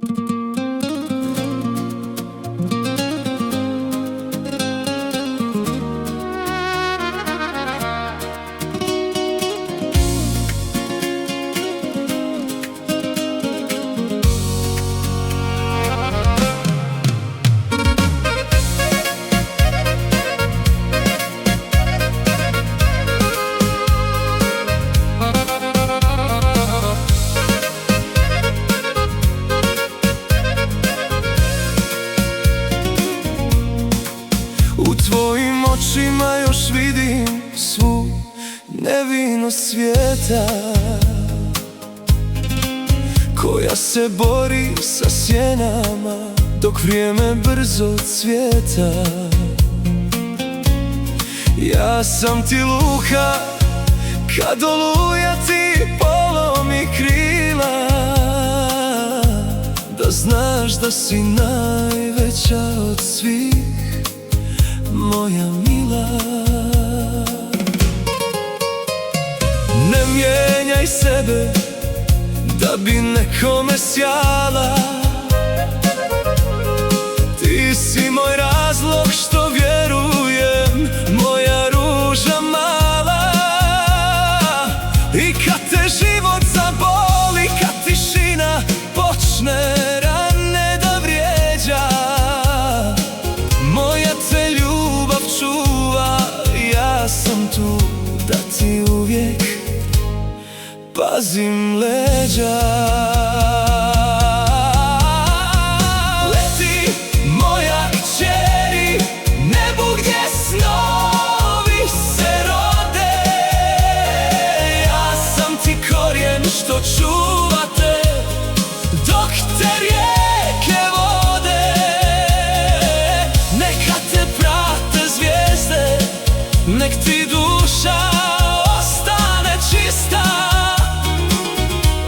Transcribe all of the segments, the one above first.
U tvojim očima još vidim svu nevinost svijeta, koja se bori sa sjenama dok vrijeme brzo cvijeta. Ja sam ti luka kad oluja ti polomi krila, da znaš da si najveća od svih, moja mila. Ne mijenjaj sebe da bi nekome sjala, ti si moj razlog što vjerujem, moja ruža mala. I kad te život zaboli, kad tišina počne rane da vrijeđa, moja te ljubav čuva, ja sam tu da ti uvijek pazim leđa. Leti moja kćeri, nebu gdje snovi se rode, ja sam ti korijen što čuva te dok te rijeke vode. Neka te prate zvijezde, nek ti duša ostane čista,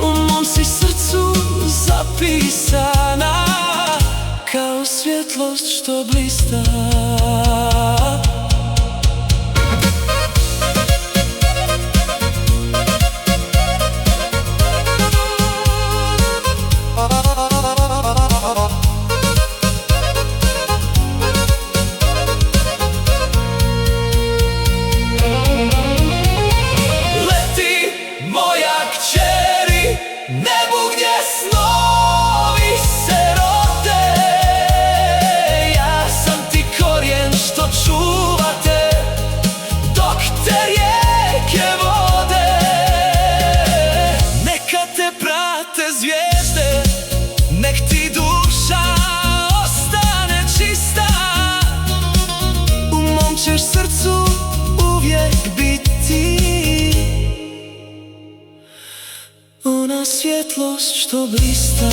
u mom si srcu zapisana kao svjetlost što blista. Nebu gdje snovi se rode, ja sam ti korijen što čuva te dok te rijeke vode. Neka te prate zvijezde, nek ti duša ostane čista, u mom ćeš srcu uvijek biti ona svjetlost što blista.